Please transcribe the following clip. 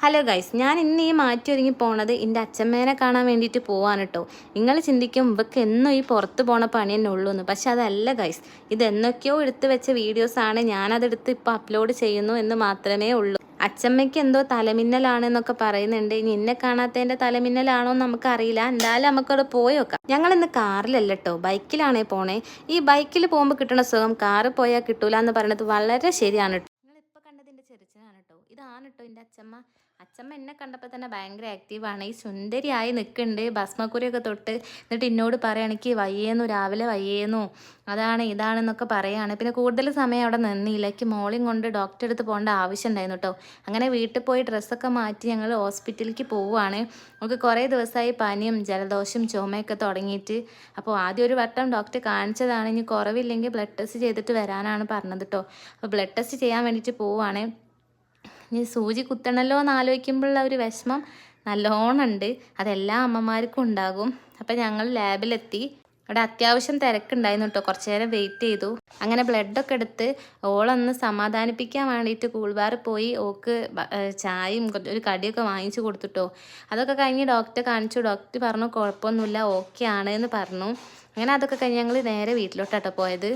Hello guys, ഞാൻ ഇന്ന് ഈ മാറ്റി ഒരുങ്ങി പോണത് എൻ്റെ അച്ഛമ്മേനെ കാണാൻ വേണ്ടിയിട്ട് പോവാണ് കേട്ടോ. നിങ്ങൾ ചിന്തിക്കും ഇവർക്ക് എന്നും ഈ പുറത്ത് പോണ പണി തന്നെ ഉള്ളൂ എന്ന്. പക്ഷെ അതല്ല ഗൈസ്, ഇതെന്നൊക്കെയോ എടുത്തു വെച്ച വീഡിയോസാണ്. ഞാനതെടുത്ത് ഇപ്പോൾ അപ്ലോഡ് ചെയ്യുന്നു എന്ന് മാത്രമേ ഉള്ളൂ. അച്ഛമ്മയ്ക്ക് എന്തോ തലമിന്നലാണെന്നൊക്കെ പറയുന്നുണ്ട്. ഇനി എന്നെ കാണാത്തതിൻ്റെ തലമിന്നലാണോ എന്ന് നമുക്കറിയില്ല. എന്തായാലും നമുക്കവിടെ പോയി നോക്കാം. ഞങ്ങളിന്ന് കാറിലല്ല കേട്ടോ, ബൈക്കിലാണേ പോണേ. ഈ ബൈക്കിൽ പോകുമ്പോൾ കിട്ടുന്ന സുഖം കാറിൽ പോയാൽ കിട്ടൂല എന്ന് പറയുന്നത് വളരെ ശരിയാണ് കേട്ടോ. നിങ്ങളിപ്പോൾ കണ്ടതിൻ്റെ ചെറുച്ചനാണ് കേട്ടോ. ഇതാണ് കേട്ടോ എൻ്റെ അച്ഛമ്മ. അച്ഛമ്മ എന്നെ കണ്ടപ്പോൾ തന്നെ ഭയങ്കര ആക്റ്റീവാണ്. ഈ സുന്ദരിയായി നിൽക്കുന്നുണ്ട്, ഭസ്മക്കുരിയൊക്കെ തൊട്ട്. എന്നിട്ട് എന്നോട് പറയുകയാണെങ്കിൽ വയ്യേന്നു, രാവിലെ വയ്യേന്നു, അതാണ് ഇതാണെന്നൊക്കെ പറയുകയാണ്. പിന്നെ കൂടുതൽ സമയം അവിടെ നിന്നില്ല. എനിക്ക് മോളിയും കൊണ്ട് ഡോക്ടറെ അടുത്ത് പോകേണ്ട ആവശ്യം ഉണ്ടായിരുന്നു കേട്ടോ. അങ്ങനെ വീട്ടിൽ പോയി ഡ്രസ്സൊക്കെ മാറ്റി ഞങ്ങൾ ഹോസ്പിറ്റലിലേക്ക് പോവുകയാണ്. നമുക്ക് കുറേ ദിവസമായി പനിയും ജലദോഷം ചുമയൊക്കെ തുടങ്ങിയിട്ട്. അപ്പോൾ ആദ്യം ഒരു വട്ടം ഡോക്ടറെ കാണിച്ചതാണ്. ഇനി കുറവില്ലെങ്കിൽ ബ്ലഡ് ടെസ്റ്റ് ചെയ്തിട്ട് വരാനാണ് പറഞ്ഞത് കേട്ടോ. അപ്പോൾ ബ്ലഡ് ടെസ്റ്റ് ചെയ്യാൻ വേണ്ടിയിട്ട് പോവുകയാണ്. ഇനി സൂചി കുത്തണല്ലോ എന്ന് ആലോചിക്കുമ്പോഴുള്ള ഒരു വിഷമം നല്ലോണം ഉണ്ട്. അതെല്ലാ അമ്മമാർക്കും ഉണ്ടാകും. അപ്പം ഞങ്ങൾ ലാബിലെത്തി. അവിടെ അത്യാവശ്യം തിരക്കുണ്ടായിരുന്നു കേട്ടോ. കുറച്ച് നേരം വെയിറ്റ് ചെയ്തു. അങ്ങനെ ബ്ലഡൊക്കെ എടുത്ത് ഓളൊന്ന് സമാധാനിപ്പിക്കാൻ വേണ്ടിയിട്ട് കൂൾബാറിൽ പോയി ഓക്ക് ചായയും ഒരു കടിയൊക്കെ വാങ്ങിച്ചു കൊടുത്തിട്ടോ. അതൊക്കെ കഴിഞ്ഞ് ഡോക്ടറെ കാണിച്ചു. ഡോക്ടർ പറഞ്ഞു കുഴപ്പമൊന്നുമില്ല, ഓക്കെ ആണ് എന്ന് പറഞ്ഞു. അങ്ങനെ അതൊക്കെ കഴിഞ്ഞ് ഞങ്ങൾ നേരെ വീട്ടിലോട്ടാട്ടോ പോയത്.